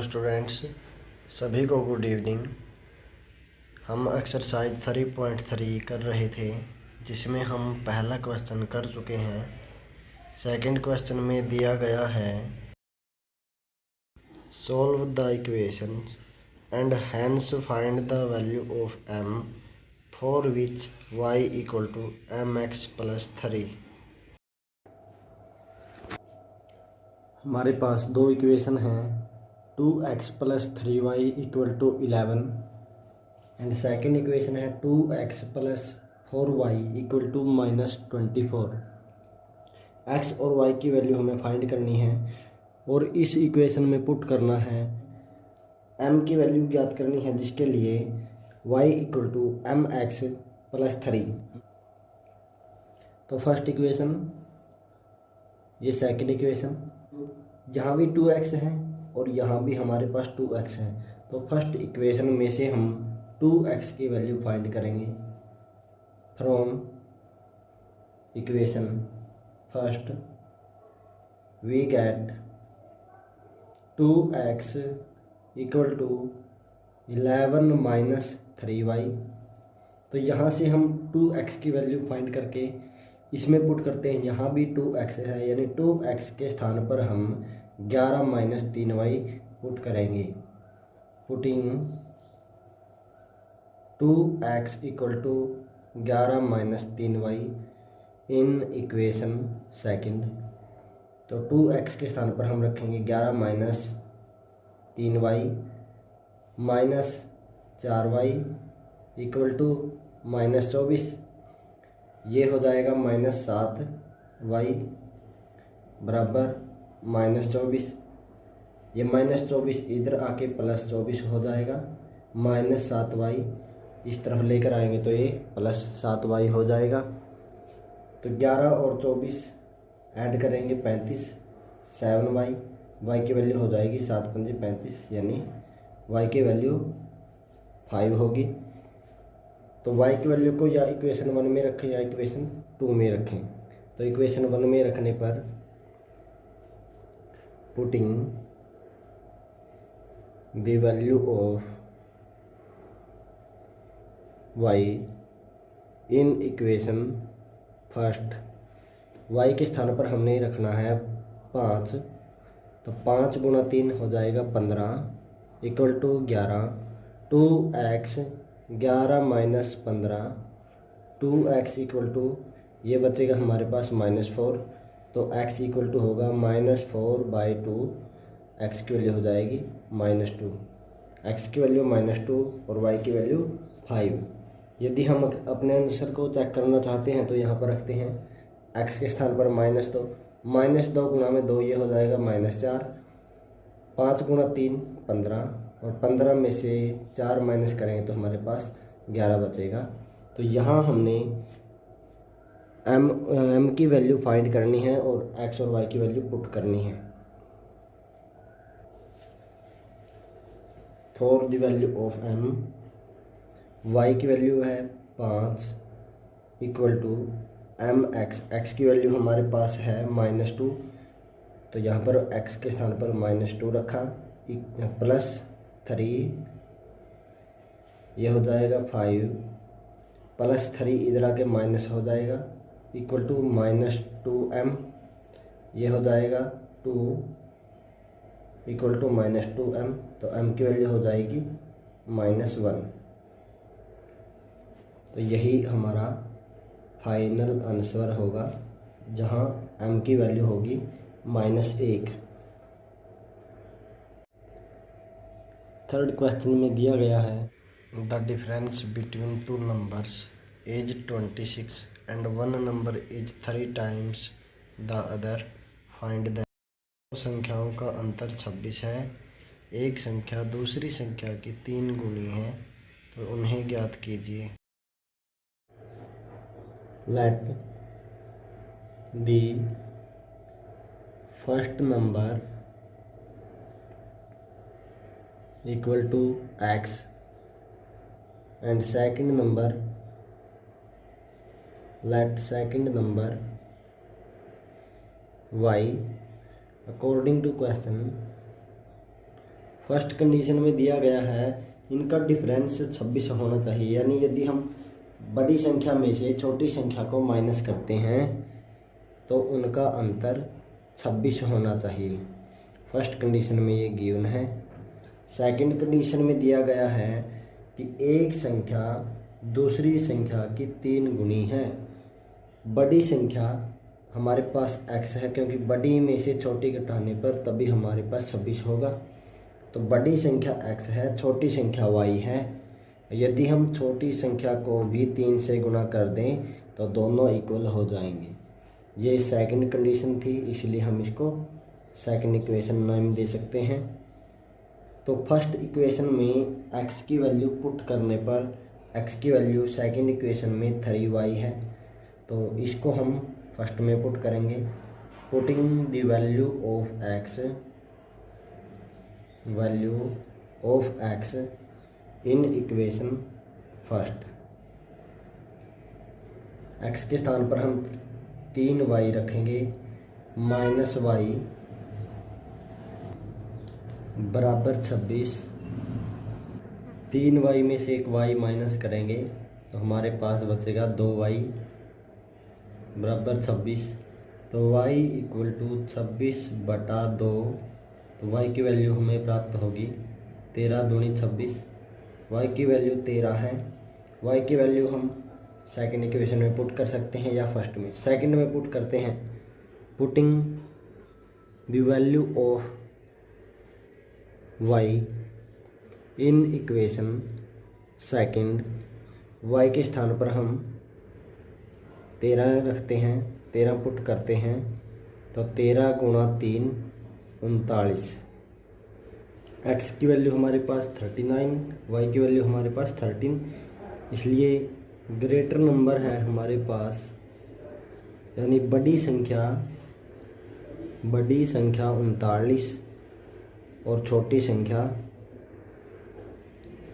Students, सभी को good evening. हम एक्सरसाइज 3.3 कर रहे थे, जिसमें हम पहला क्वेश्चन कर चुके हैं। सेकंड क्वेश्चन में दिया गया है solve the equation and hence find the value of m for which y equal to mx plus 3। हमारे पास दो इक्वेशन हैं, 2x plus 3y equal to 11 and second equation है 2x plus 4y equal to -24। x और y की value हमें find करनी है और इस इक्वेशन में पुट करना है। m की वैल्यू ज्ञात करनी है, जिसके लिए y equal to mx plus 3। तो फर्स्ट इक्वेशन, ये सेकेंड इक्वेशन, यहाँ भी 2x है और यहाँ भी हमारे पास 2x है। तो फर्स्ट इक्वेशन में से हम 2x की वैल्यू फाइंड करेंगे from equation first. We get 2x equal to 11 minus 3y। तो यहाँ से हम 2x की वैल्यू फाइंड करके इसमें पुट करते हैं। यहाँ भी 2x है, यानी 2x के स्थान पर हम 11 माइनस 3y पुट करेंगे। Putting 2x equal to 11 minus 3y in equation second. तो 2x के स्थान पर हम रखेंगे 11 minus 3y minus 4y equal to -24। ये हो जाएगा -7y बराबर -24। ये -24 इधर आके +24 हो जाएगा। -7y इस तरफ लेकर आएंगे तो ये +7y हो जाएगा। तो 11 और 24 ऐड करेंगे 35, 7y। y की वैल्यू हो जाएगी 7 पंजे 35, यानी y की वैल्यू 5 होगी। तो y की वैल्यू को या इक्वेशन 1 में रखें या इक्वेशन 2 में रखें। तो इक्वेशन 1 में रखने पर putting the value of y in equation first, y के स्थान पर हमने रखना है 5। तो 5 गुणा 3 हो जाएगा 15 equal to 11। 2x 11 minus 15, 2x equal to ये बचेगा हमारे पास -4। तो x इक्वल टू होगा -4/2। x की वैल्यू हो जाएगी -2। x की वैल्यू -2 और y की वैल्यू 5। यदि हम अपने आंसर को चेक करना चाहते हैं तो यहाँ पर रखते हैं x के स्थान पर -2। -2 गुणा में 2 ये हो जाएगा -4। 5 गुणा 3 15 और 15 में से 4 माइनस करेंगे तो हमारे पास 11 बचेगा। तो यहाँ हमने m की वैल्यू फाइंड करनी है और x और y की वैल्यू पुट करनी है। For the value of m, y की वैल्यू है 5 इक्वल टू mx, x की वैल्यू हमारे पास है -2। तो यहाँ पर x के स्थान पर -2 रखा, +3 ये हो जाएगा 5, +3 इधर आके माइनस हो जाएगा इक्वल टू -2m। ये हो जाएगा 2 इक्वल टू -2m। तो m की वैल्यू हो जाएगी -1। तो यही हमारा फाइनल आंसर होगा, जहाँ m की वैल्यू होगी -1। थर्ड क्वेश्चन में दिया गया है the difference between two numbers is 26 and one number is 3 times the other, find the. संख्याओं का अंतर 26 है, एक संख्या दूसरी संख्या की 3 गुनी है, तो उन्हें ज्ञात कीजिए। Let the first number equal to x and second number, let second number y according to question first condition में दिया गया है इनका डिफरेंस 26 होना चाहिए, यानी यदि हम बड़ी संख्या में से छोटी संख्या को माइनस करते हैं तो उनका अंतर 26 होना चाहिए। फर्स्ट कंडीशन में ये गिवन है। सेकंड कंडीशन में दिया गया है कि एक संख्या दूसरी संख्या की 3 गुनी है। बड़ी संख्या हमारे पास x है, क्योंकि बड़ी में से छोटी घटाने पर तभी हमारे पास 26 होगा। तो बड़ी संख्या x है, छोटी संख्या y है। यदि हम छोटी संख्या को भी 3 से गुना कर दें तो दोनों इक्वल हो जाएंगे। ये सेकंड कंडीशन थी, इसलिए हम इसको सेकंड इक्वेशन नाम दे सकते हैं। तो फर्स्ट इक्वेशन में x की वैल्यू पुट करने पर x की वैल्यू सेकंड इक्वेशन में 3y है, तो इसको हम फर्स्ट में पुट करेंगे। Putting the value of x in equation first. x के स्थान पर हम 3y रखेंगे माइनस y बराबर 26। 3y में से एक y माइनस करेंगे तो हमारे पास बचेगा 2y बराबर 26। तो y इक्वल टू 26/2, तो y की वैल्यू हमें प्राप्त होगी 13 दूनी 26। y की वैल्यू 13 है। y की वैल्यू हम सेकंड इक्वेशन में पुट कर सकते हैं या फर्स्ट में। सेकंड में पुट करते हैं। Putting the value of y in equation second. y के स्थान पर हम 13 रखते हैं, 13 पुट करते हैं तो 13 गुणा 3 39। x की वैल्यू हमारे पास 39, y की वैल्यू हमारे पास 13, इसलिए ग्रेटर नंबर है हमारे पास, यानी बड़ी संख्या 39 और छोटी संख्या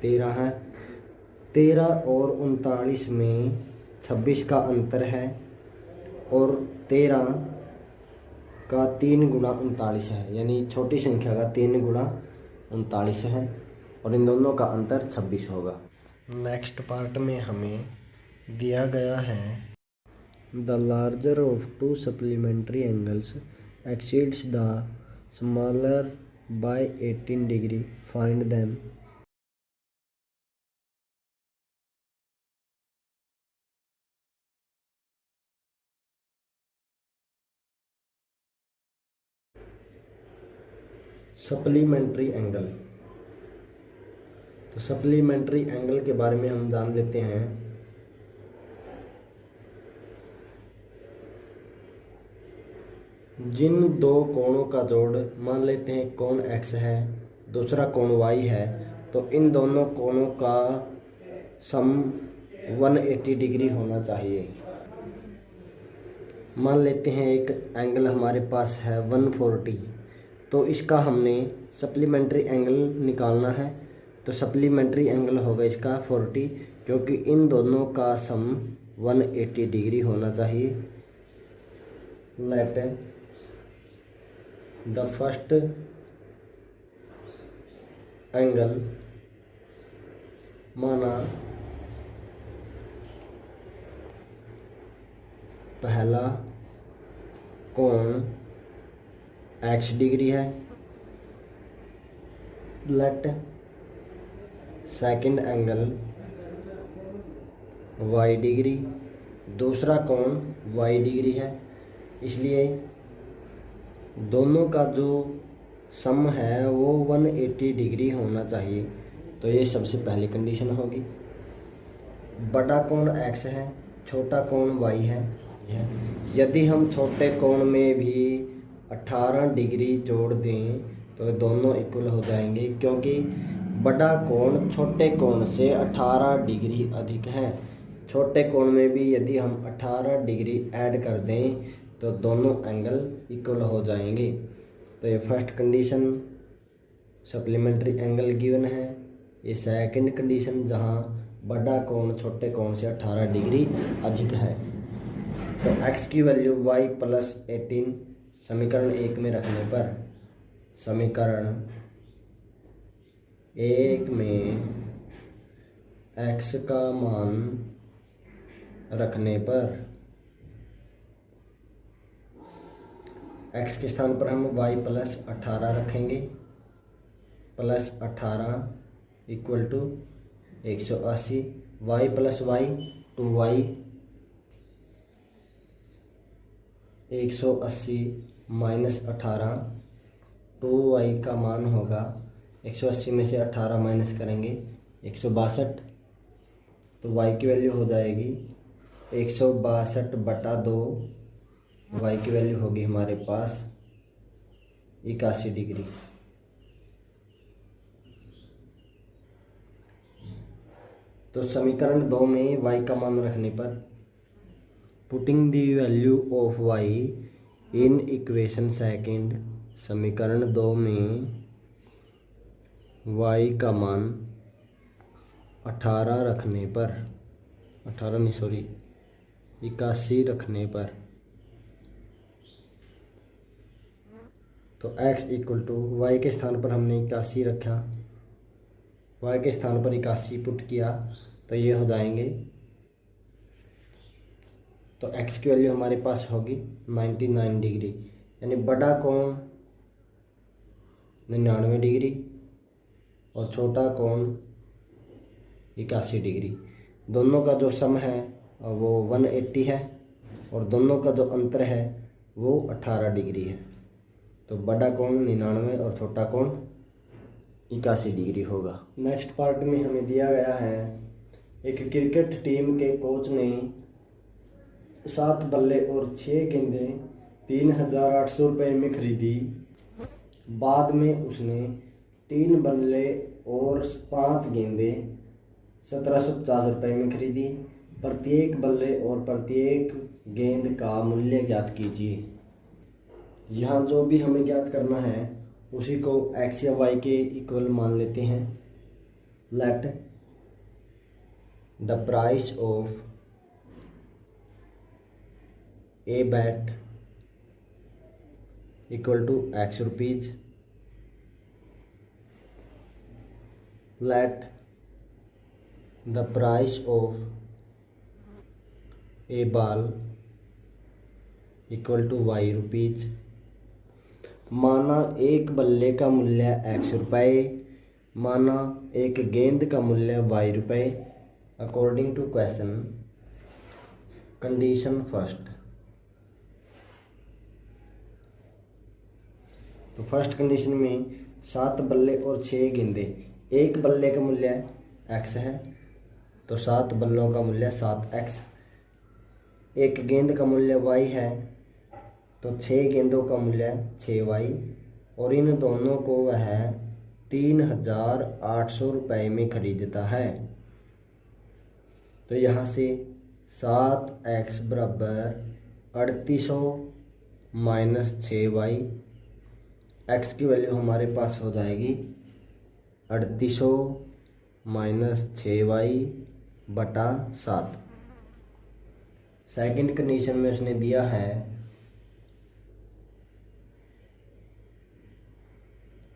13 है। 13 और 39 में 26 का अंतर है और 13 का 3 गुना 39 है, यानी छोटी संख्या का 3 गुना 39 है और इन दोनों का अंतर 26 होगा। नेक्स्ट पार्ट में हमें दिया गया है the larger of 2 supplementary angles exceeds the smaller by 18 degree, find them. Supplementary angle, तो सप्लीमेंट्री एंगल के बारे में हम जान लेते हैं। जिन दो कोणों का जोड़, मान लेते हैं कोण x है दूसरा कोण y है, तो इन दोनों कोणों का सम 180 डिग्री होना चाहिए। मान लेते हैं एक एंगल हमारे पास है 140, तो इसका हमने सप्लीमेंट्री एंगल निकालना है। तो सप्लीमेंट्री एंगल होगा इसका 40, क्योंकि इन दोनों का सम 180 डिग्री होना चाहिए। लेट द फर्स्ट एंगल, माना पहला कोण x डिग्री है। Let second angle y degree, दूसरा कोण y डिग्री है, इसलिए दोनों का जो सम है वो 180 डिग्री होना चाहिए। तो ये सबसे पहली कंडीशन होगी। बड़ा कोण x है, छोटा कोण y है। यदि हम छोटे कोण में भी 18 डिग्री जोड़ दें तो दोनों इक्वल हो जाएंगे, क्योंकि बड़ा कोण छोटे कोण से 18 डिग्री अधिक है। छोटे कोण में भी यदि हम 18 डिग्री ऐड कर दें तो दोनों एंगल इक्वल हो जाएंगे। तो ये first condition supplementary angle given है। ये सेकंड कंडीशन जहाँ बड़ा कोण छोटे कोण से 18 डिग्री अधिक है। तो x की वैल्यू y प्लस 18 समीकरण 1 में रखने पर, समीकरण एक में x का मान रखने पर x के स्थान पर हम y प्लस 18 रखेंगे, plus 18 equal to 180, y plus y 2y, 180 minus 18, 2y का मान होगा 180 में से 18 माइनस करेंगे 162, तो y की वैल्यू हो जाएगी 162/2, y की वैल्यू होगी हमारे पास 81 डिग्री। तो समीकरण 2 में y का मान रखने पर putting the value of y in equation second, समीकरण 2 में y का मान 18 रखने पर 81 रखने पर, तो x इक्वल टू वाई के स्थान पर हमने 81 रखा, y के स्थान पर 81 पुट किया तो ये हो जाएंगे, तो x की वैल्यू हमारे पास होगी 99 डिग्री, यानी बड़ा कोण 99 डिग्री और छोटा कोण 81 डिग्री। दोनों का जो सम है वो 180 है और दोनों का जो अंतर है वो 18 डिग्री है। तो बड़ा कोण 99 और छोटा कोण 81 डिग्री होगा। नेक्स्ट पार्ट में हमें दिया गया है एक क्रिकेट टीम के कोच ने 7 बल्ले और 6 गेंदें 3800 रुपये में खरीदी। बाद में उसने 3 बल्ले और 5 गेंदें 1750 रुपये में खरीदी। प्रत्येक बल्ले और प्रत्येक गेंद का मूल्य ज्ञात कीजिए। यहाँ जो भी हमें ज्ञात करना है उसी को x या y के इक्वल मान लेते हैं। Let the price of a bat equal to x rupees. Let the price of a ball equal to y rupees. माना एक बल्ले का मूल्य x रुपये, माना एक गेंद का मूल्य y रुपये। According to question, condition first. तो फर्स्ट कंडीशन में 7 बल्ले और 6 गेंदे, एक बल्ले का मूल्य x है तो 7 बल्लों का मूल्य 7x, एक गेंद का मूल्य y है तो 6 गेंदों का मूल्य 6y, और इन दोनों को वह 3800 रुपये में खरीदता है। तो यहाँ से 7x बराबर 3800 माइनस 6y, x की वैल्यू हमारे पास हो जाएगी 3800 माइनस 6y बटा 7। सेकंड कंडीशन में उसने दिया है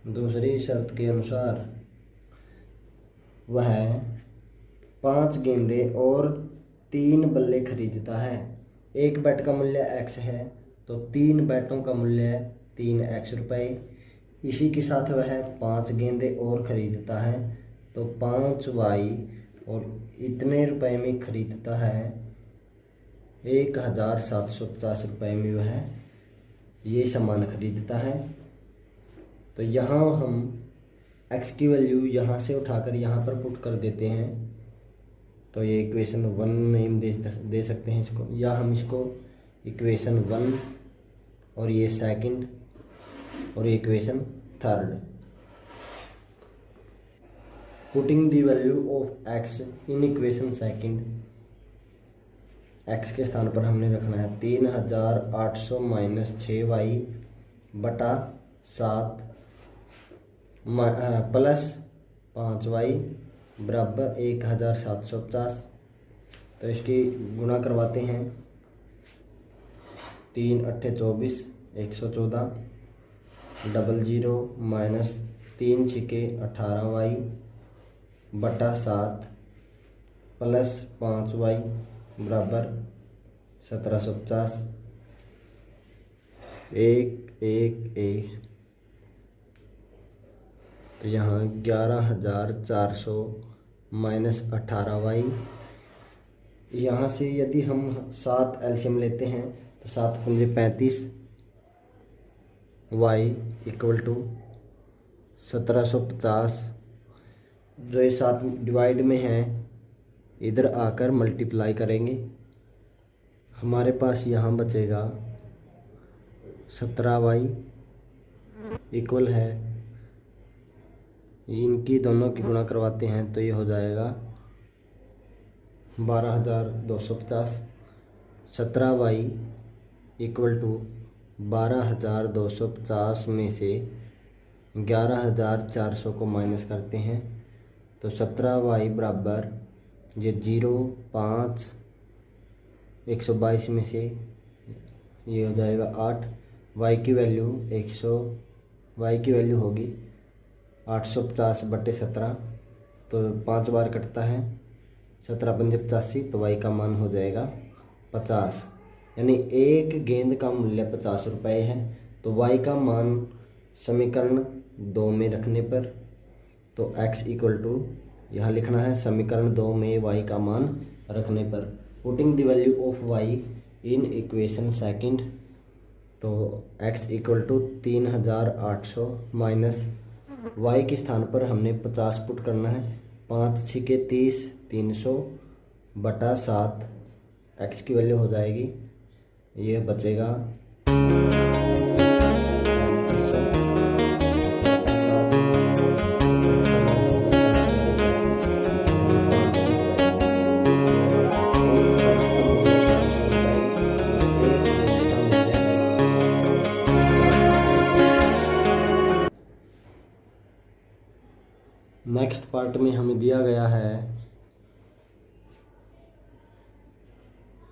दूसरी शर्त के अनुसार वह 5 गेंदें और 3 बल्ले खरीदता है। एक बैट का मूल्य x है तो 3 बैटों का मूल्य 3x रुपये। इसी के साथ वह 5 गेंदें और ख़रीदता है तो 5y, और इतने रुपए में ख़रीदता है 1750 रुपये में वह ये सामान ख़रीदता है। तो यहाँ हम x की वैल्यू यहाँ से उठाकर यहाँ पर पुट कर देते हैं तो ये इक्वेशन 1 नेम दे सकते हैं इसको, या हम इसको इक्वेशन 1 और ये सेकंड और ये equation third. Putting the value of x in equation second, x के स्थान पर हमने रखना है 3800 माइनस 6y बटा 7 प्लस 5y बराबर 1750। तो इसकी गुणा करवाते हैं, 3 × 8 = 24, 114, 00 माइनस 3 छिके 18y बटा 7 प्लस 5y बराबर 1750। 1 1 1 तो यहाँ 11,400 माइनस 18y। यहाँ से यदि हम 7 एलसीएम लेते हैं तो 7 पंजे 35, y इक्वल टू 1750। जो ये 7 डिवाइड में है इधर आकर मल्टीप्लाई करेंगे, हमारे पास यहाँ बचेगा 17y इक्वल है, इनकी दोनों की गुणा करवाते हैं तो ये हो जाएगा 12,250। 17y इक्वल टू 12,250 में से 11,400 को माइनस करते हैं तो 17y बराबर ये 0 5 122 में से ये हो जाएगा 8। y की वैल्यू y की वैल्यू होगी 850 बटे 17, तो 5 बार कटता है, 17 पंजे 85, तो y का मान हो जाएगा 50। यानी एक गेंद का मूल्य 50 रुपये है। तो y का मान समीकरण 2 में रखने पर तो x इक्वल टू यहाँ लिखना है समीकरण 2 में y का मान रखने पर। Putting the value of y in equation second, तो x equal to 3,800 minus y के स्थान पर हमने 50 पुट करना है। 5 छिके 30, 300 बटा 7, x की वैल्यू हो जाएगी, ये बचेगा 3500। नेक्स्ट पार्ट में हमें दिया गया है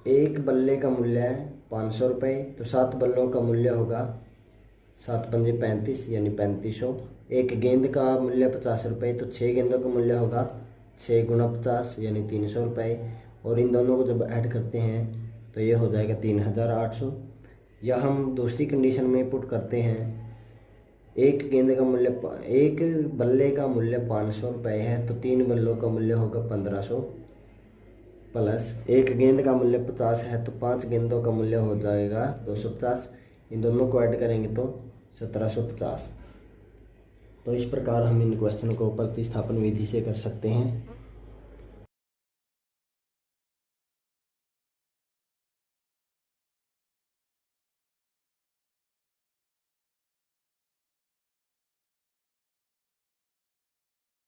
एक बल्ले का मूल्य है 500 रुपये, तो 7 बल्लों का मूल्य होगा 7 पंजे 35 यानी 3500। एक गेंद का मूल्य 50 रुपये, तो 6 गेंदों का मूल्य होगा 6 गुणा 50 यानी 300 रुपये, और इन दोनों को जब ऐड करते हैं तो ये हो जाएगा 3,800। या हम दूसरी कंडीशन में पुट करते हैं एक गेंद का मूल्य एक बल्ले का मूल्य 500 रुपये है, तो 3 बल्लों का मूल्य होगा 1500 प्लस एक गेंद का मूल्य 50 है तो 5 गेंदों का मूल्य हो जाएगा 250। इन दोनों को ऐड करेंगे तो 1750। तो इस प्रकार हम इन क्वेश्चन को प्रतिस्थापन विधि से कर सकते हैं।